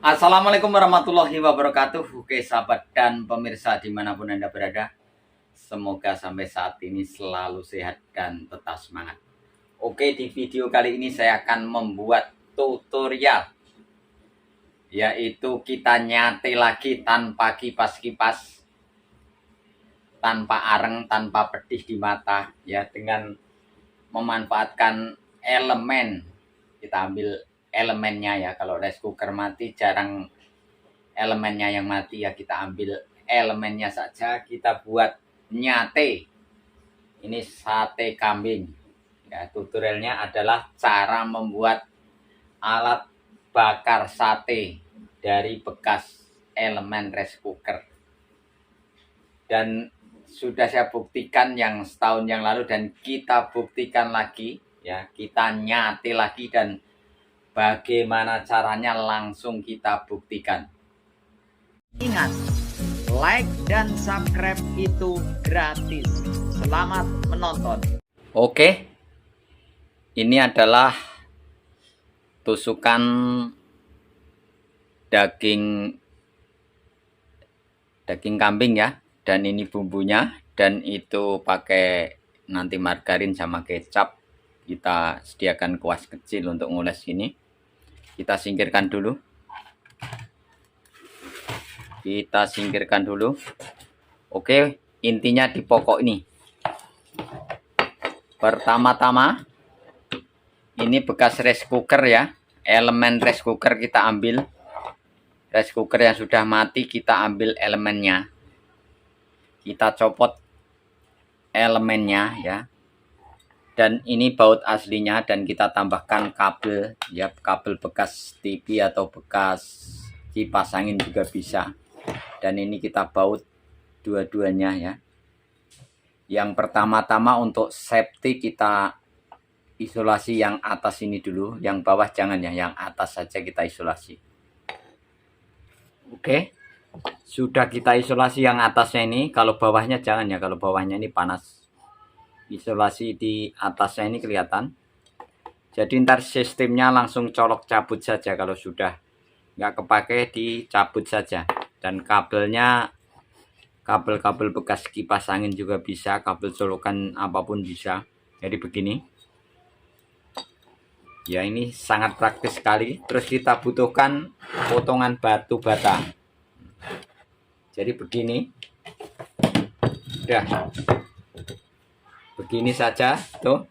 Assalamualaikum warahmatullahi wabarakatuh. Oke sahabat dan pemirsa dimanapun Anda berada, semoga sampai saat ini selalu sehat dan tetap semangat. Oke, di video kali ini saya akan membuat tutorial, yaitu kita nyate lagi tanpa kipas-kipas, tanpa areng, tanpa pedih di mata, ya, dengan memanfaatkan elemen. Kita ambil elemennya ya. Kalau rice cooker mati jarang elemennya yang mati, ya kita ambil elemennya saja, kita buat nyate. Ini sate kambing ya. Tutorialnya adalah cara membuat alat bakar sate dari bekas elemen rice cooker, dan sudah saya buktikan yang setahun yang lalu, dan kita buktikan lagi ya, kita nyate lagi, dan bagaimana caranya langsung kita buktikan. Ingat, like dan subscribe itu gratis. Selamat menonton. Oke, ini adalah tusukan daging kambing ya, dan ini bumbunya, dan itu pakai nanti margarin sama kecap. Kita sediakan kuas kecil untuk ngoles ini. Kita singkirkan dulu. Oke, intinya di pokok ini. Pertama-tama, ini bekas rice cooker ya. Elemen rice cooker kita ambil. Rice cooker yang sudah mati kita ambil elemennya. Kita copot elemennya ya. Dan ini baut aslinya, dan kita tambahkan kabel ya, kabel bekas TV atau bekas kipas angin juga bisa. Dan ini kita baut dua-duanya ya. Yang pertama-tama untuk safety kita isolasi yang atas ini dulu, yang bawah jangan ya, yang atas saja kita isolasi. Oke, sudah kita isolasi yang atasnya ini, kalau bawahnya jangan ya, kalau bawahnya ini panas. Isolasi di atasnya ini kelihatan. Jadi ntar sistemnya langsung colok cabut saja, kalau sudah nggak kepake dicabut saja. Dan kabelnya kabel-kabel bekas kipas angin juga bisa, kabel colokan apapun bisa. Jadi begini ya, ini sangat praktis sekali. Terus kita butuhkan potongan batu bata. Jadi begini, udah begini saja tuh,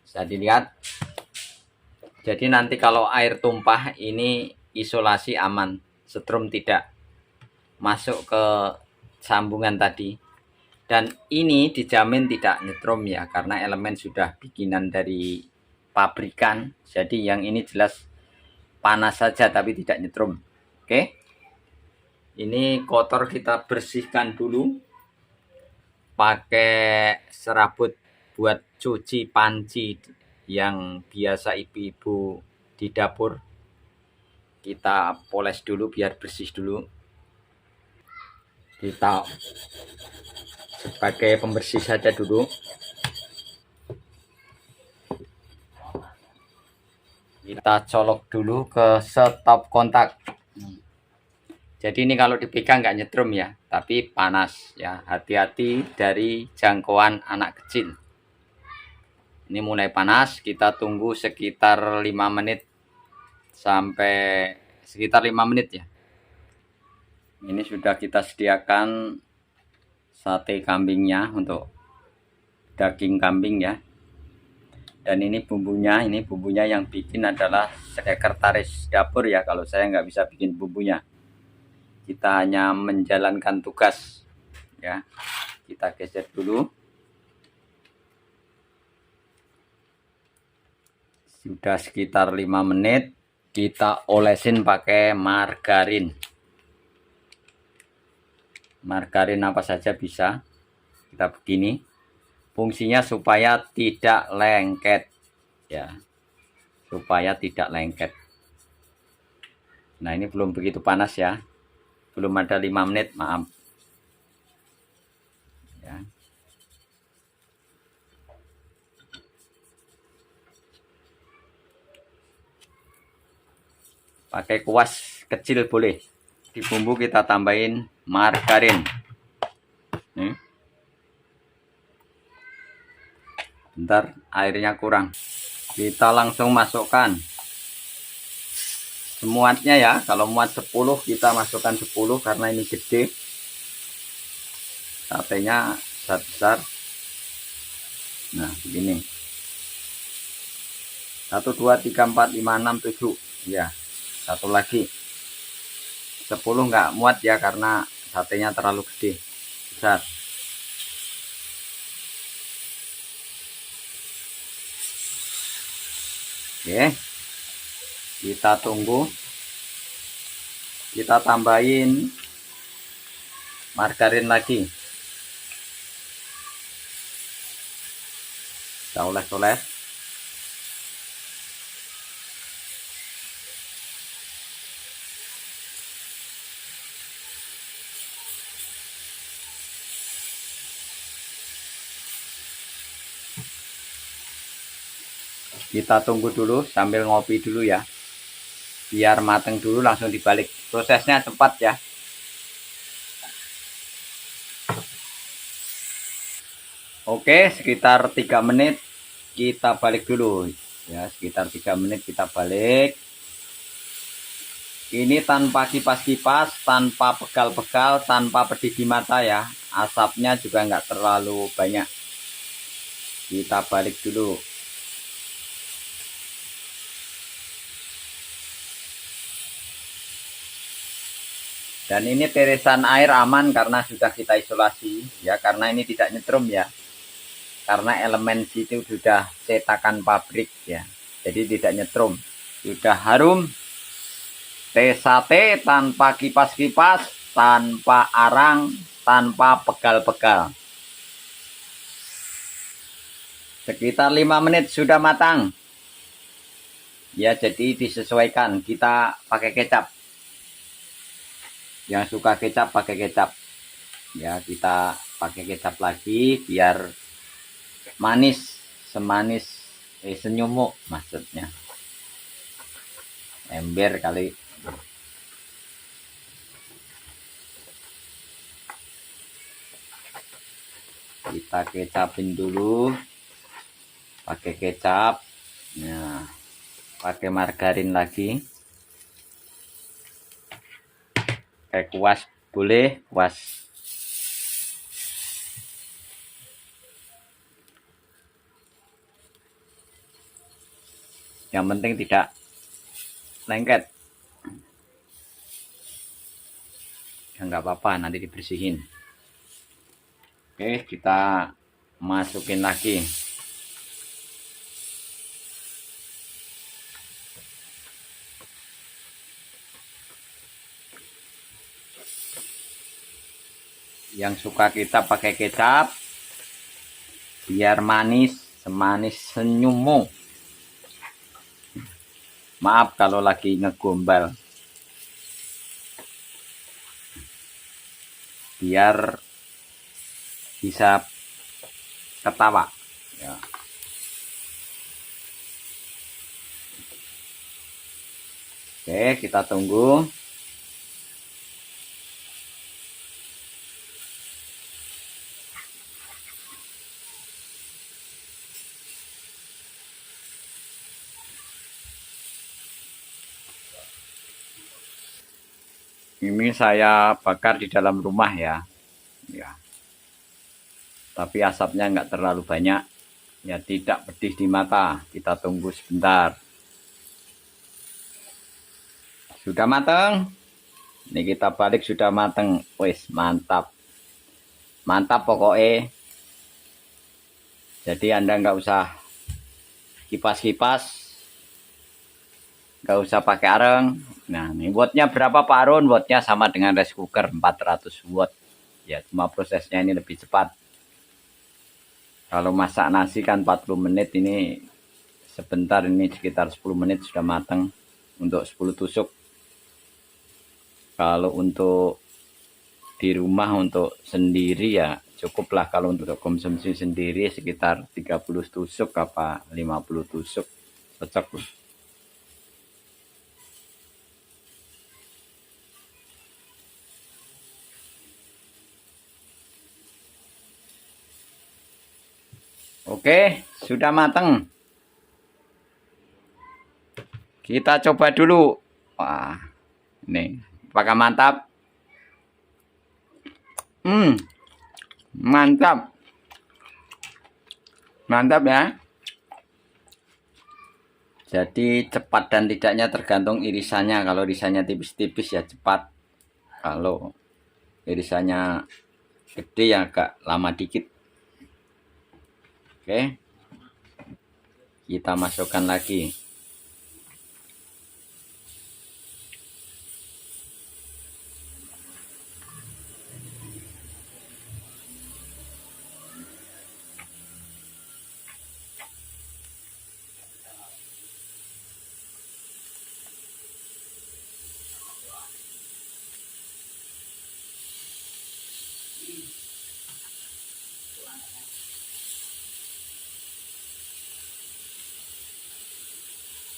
bisa dilihat. Jadi nanti kalau air tumpah ini isolasi aman, setrum tidak masuk ke sambungan tadi. Dan ini dijamin tidak nyetrum ya, karena elemen sudah bikinan dari pabrikan. Jadi yang ini jelas panas saja tapi tidak nyetrum. Oke, ini kotor kita bersihkan dulu pakai serabut buat cuci panci yang biasa ibu-ibu di dapur. Kita poles dulu biar bersih dulu. Kita sebagai pembersih saja dulu. Kita colok dulu ke stop kontak. Jadi ini kalau dipegang nggak nyetrum ya, tapi panas ya. Hati-hati dari jangkauan anak kecil. Ini mulai panas, kita tunggu sekitar 5 menit sampai sekitar 5 menit ya. Ini sudah kita sediakan sate kambingnya untuk daging kambing ya. Dan ini bumbunya yang bikin adalah sekretaris dapur ya. Kalau saya nggak bisa bikin bumbunya, kita hanya menjalankan tugas ya. Kita geser dulu. Sudah sekitar 5 menit, kita olesin pakai margarin. Margarin apa saja bisa. Kita begini, fungsinya supaya tidak lengket ya, supaya tidak lengket. Nah ini belum begitu panas ya, belum ada 5 menit, maaf ya. pakai kuas kecil boleh. Di bumbu kita tambahin margarin. Nih. Bentar, airnya kurang. Kita langsung masukkan semuanya ya. Kalau muat 10 kita masukkan 10 karena ini gede. Satenya besar. Nah, begini. 1 2 3 4 5 6 7. Ya. Satu lagi. 10 nggak muat ya karena satenya terlalu gede. Besar. Oke, kita tunggu. Kita tambahin margarin lagi. Kita oles-oles. Kita tunggu dulu sambil ngopi dulu ya. Biar mateng dulu langsung dibalik. Prosesnya cepat ya. Oke, sekitar 3 menit kita balik dulu. Ya, sekitar 3 menit kita balik. Ini tanpa kipas-kipas, tanpa pegal-pegal, tanpa pedih di mata ya. Asapnya juga nggak terlalu banyak. Kita balik dulu. Dan ini tirisan air aman karena sudah kita isolasi ya, karena ini tidak nyetrum ya. Karena elemen situ sudah cetakan pabrik ya. Jadi tidak nyetrum. Sudah harum. Teh sate tanpa kipas-kipas, tanpa arang, tanpa pegal-pegal. Sekitar 5 menit sudah matang. Ya, jadi disesuaikan. Kita pakai kecap. Yang suka kecap pakai kecap ya, kita pakai kecap lagi biar manis, semanis senyumuk maksudnya, ember kali. Kita kecapin dulu pakai kecap. Nah, pakai margarin lagi. Kayak kuas boleh, kuas. Yang penting tidak lengket. Ya nggak apa-apa, nanti dibersihin. Oke, kita masukin lagi. Yang suka kita pakai kecap biar manis, semanis senyummu. Maaf kalau lagi ngegombal, biar bisa ketawa ya. Oke, kita tunggu. Ini saya bakar di dalam rumah ya. Ya. Tapi asapnya nggak terlalu banyak. Ya, tidak pedih di mata. Kita tunggu sebentar. Sudah matang. Ini kita balik sudah matang. Wes, mantap. Mantap pokoknya. Jadi Anda nggak usah kipas-kipas. Nggak usah pakai areng. Nah, ini wattnya berapa Pak Arun? Wattnya sama dengan rice cooker 400 watt. Ya, cuma prosesnya ini lebih cepat. Kalau masak nasi kan 40 menit, ini sebentar, ini sekitar 10 menit sudah matang untuk 10 tusuk. Kalau untuk di rumah untuk sendiri ya cukuplah, kalau untuk konsumsi sendiri sekitar 30 tusuk apa 50 tusuk cocok. Oke, sudah mateng. Kita coba dulu. Wah, ini apakah mantap? Mantap. Mantap ya. Jadi cepat dan tidaknya tergantung irisannya. Kalau irisannya tipis-tipis ya cepat. Kalau irisannya gede ya agak lama dikit. Oke. Kita masukkan lagi.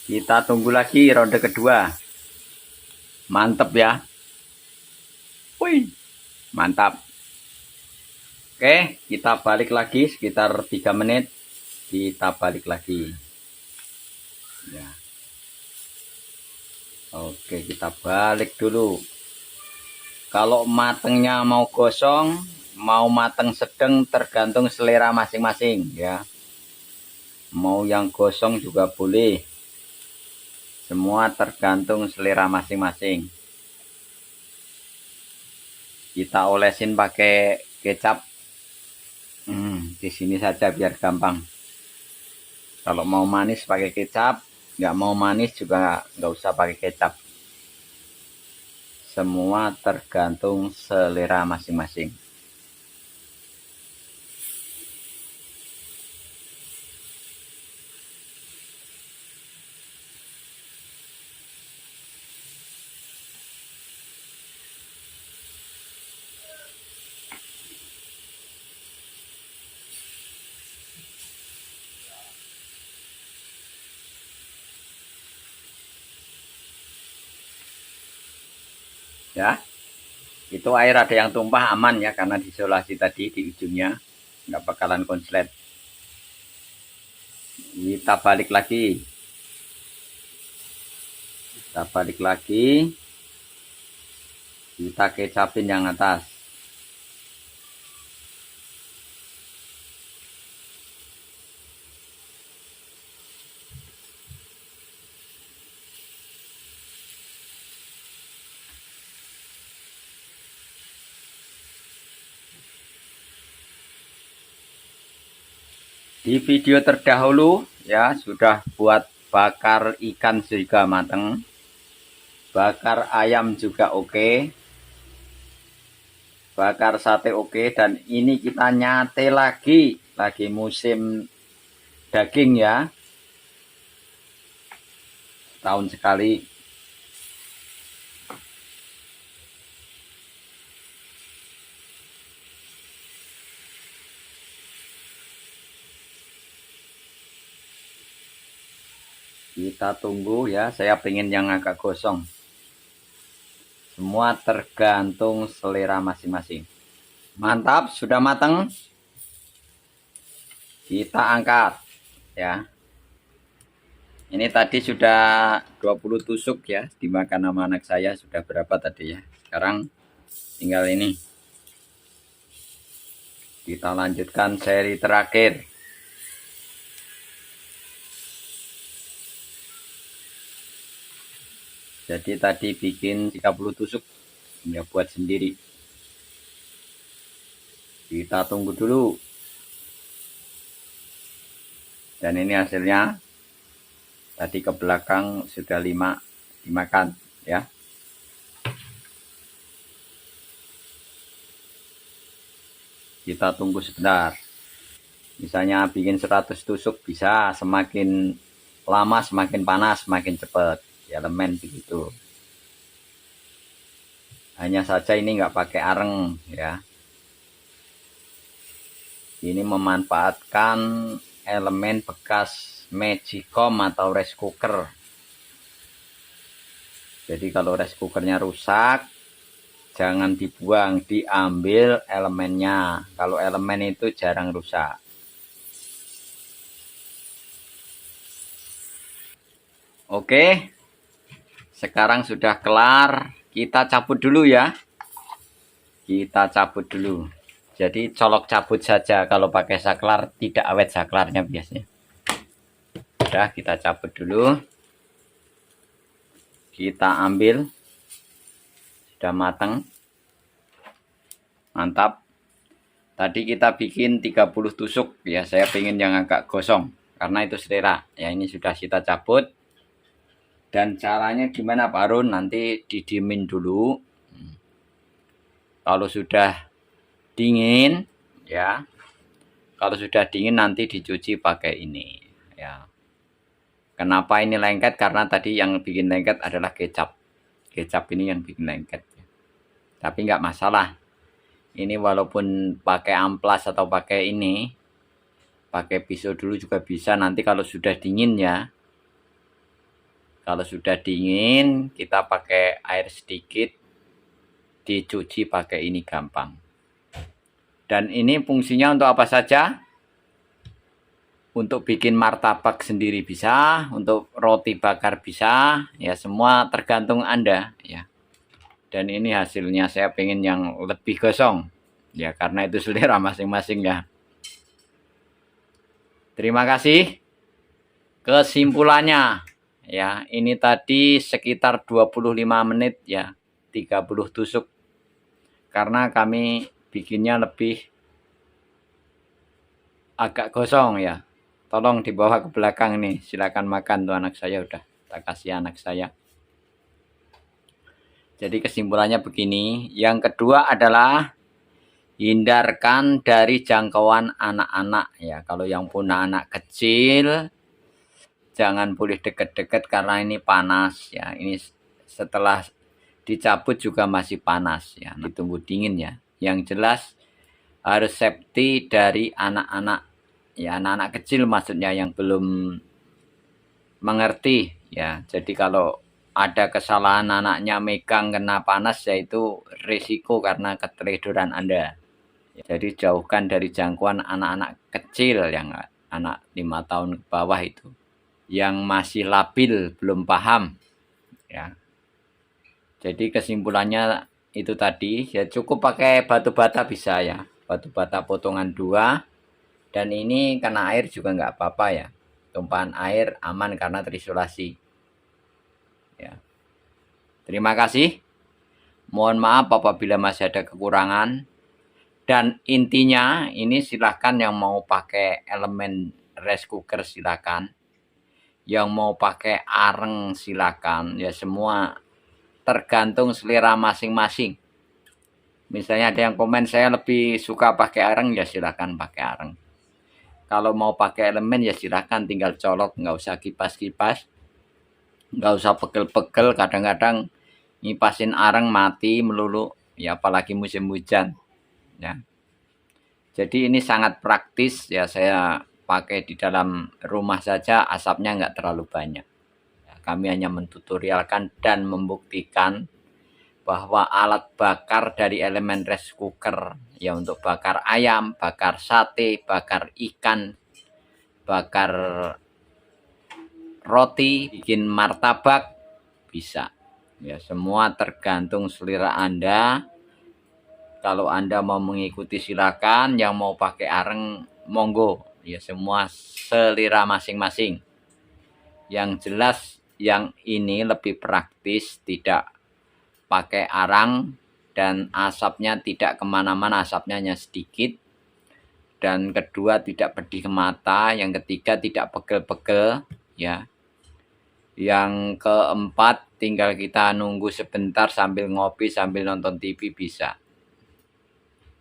Kita tunggu lagi ronde kedua. Mantap ya. Wih, mantap. Oke, kita balik lagi sekitar 3 menit. Kita balik lagi. Ya. Oke, kita balik dulu. Kalau matengnya mau gosong, mau mateng sedang tergantung selera masing-masing ya. Mau yang gosong juga boleh. Semua tergantung selera masing-masing. Kita olesin pakai kecap. Di sini saja biar gampang. Kalau mau manis pakai kecap, nggak mau manis juga nggak usah pakai kecap. Semua tergantung selera masing-masing. Ya, itu air ada yang tumpah aman ya karena diisolasi tadi di ujungnya, nggak bakalan konslet. Kita balik lagi. Kita balik lagi. Kita kecapin yang atas. Di video terdahulu ya sudah buat bakar ikan juga mateng. Bakar ayam juga oke. Bakar sate oke. Dan ini kita nyate lagi. Lagi musim daging ya. Tahun sekali. Kita tunggu ya, saya pengen yang agak gosong. Semua tergantung selera masing-masing. Mantap, sudah matang. Kita angkat ya. Ini tadi sudah 20 tusuk ya, dimakan sama anak saya. Sudah berapa tadi ya? Sekarang tinggal ini. Kita lanjutkan seri terakhir. Jadi tadi bikin 30 tusuk ya buat sendiri. Kita tunggu dulu. Dan ini hasilnya. Tadi ke belakang sudah 5 dimakan ya. Kita tunggu sebentar. Misalnya bikin 100 tusuk bisa, semakin lama semakin panas, semakin cepat. Elemen begitu. Hanya saja ini nggak pakai areng ya. Ini memanfaatkan elemen bekas Magicom atau rice cooker. Jadi kalau rice cookernya rusak, jangan dibuang, diambil elemennya. Kalau elemen itu jarang rusak. Oke, sekarang sudah kelar. Kita cabut dulu ya. Kita cabut dulu. Jadi colok cabut saja. Kalau pakai saklar tidak awet saklarnya biasanya. Udah, kita cabut dulu. Kita ambil. Sudah matang. Mantap. Tadi kita bikin 30 tusuk ya. Saya pengen yang agak gosong karena itu selera. Ya, ini sudah kita cabut. Dan caranya gimana Pak Harun? Nanti didiemin dulu. Kalau sudah dingin ya. Kalau sudah dingin nanti dicuci pakai ini ya. Kenapa ini lengket? Karena tadi yang bikin lengket adalah kecap. Kecap ini yang bikin lengket. Tapi nggak masalah. Ini walaupun pakai amplas atau pakai ini, pakai pisau dulu juga bisa. Nanti kalau sudah dingin ya. Kalau sudah dingin, kita pakai air sedikit, dicuci pakai ini gampang. Dan ini fungsinya untuk apa saja? Untuk bikin martabak sendiri bisa, untuk roti bakar bisa, ya semua tergantung Anda ya. Dan ini hasilnya saya pengen yang lebih gosong, ya karena itu selera masing-masing ya. Terima kasih. Kesimpulannya, ya ini tadi sekitar 25 menit ya, 30 tusuk. Karena kami bikinnya lebih agak gosong ya. Tolong dibawa ke belakang nih. Silakan makan tuh anak saya udah. Tak kasih anak saya. Jadi kesimpulannya begini. Yang kedua adalah hindarkan dari jangkauan anak-anak ya. Kalau yang punya anak kecil, jangan boleh deket-deket karena ini panas ya. Ini setelah dicabut juga masih panas ya. Ditunggu dingin ya. Yang jelas harus safety dari anak-anak. Ya, anak-anak kecil maksudnya yang belum mengerti ya. Jadi kalau ada kesalahan anaknya megang kena panas ya itu risiko karena keteledoran Anda. Jadi jauhkan dari jangkauan anak-anak kecil yang anak 5 tahun ke bawah itu. Yang masih labil, belum paham ya. Jadi kesimpulannya itu tadi ya cukup pakai batu bata bisa ya. Batu bata potongan 2. Dan ini kena air juga nggak apa-apa ya. Tumpahan air aman karena terisolasi. Ya. Terima kasih. Mohon maaf apabila masih ada kekurangan. Dan intinya ini silahkan yang mau pakai elemen rice cooker silahkan. Yang mau pakai areng silahkan. Ya semua tergantung selera masing-masing. Misalnya ada yang komen saya lebih suka pakai areng ya silahkan pakai areng. Kalau mau pakai elemen ya silahkan tinggal colok, nggak usah kipas-kipas, nggak usah pegel-pegel. Kadang-kadang ngipasin areng mati melulu, ya apalagi musim hujan. Ya. Jadi ini sangat praktis ya, saya pakai di dalam rumah saja asapnya nggak terlalu banyak. Ya, kami hanya mentutorialkan dan membuktikan bahwa alat bakar dari elemen rice cooker ya untuk bakar ayam, bakar sate, bakar ikan, bakar roti, bikin martabak bisa. Ya semua tergantung selera Anda. Kalau Anda mau mengikuti silakan, yang mau pakai areng monggo. Ya semua selera masing-masing. Yang jelas yang ini lebih praktis, tidak pakai arang dan asapnya tidak kemana-mana, asapnya hanya sedikit. Dan kedua tidak pedih ke mata, yang ketiga tidak pegel-pegel ya. Yang keempat tinggal kita nunggu sebentar sambil ngopi sambil nonton TV bisa.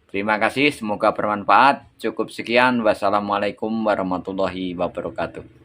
Terima kasih, semoga bermanfaat. Cukup sekian. Wassalamualaikum warahmatullahi wabarakatuh.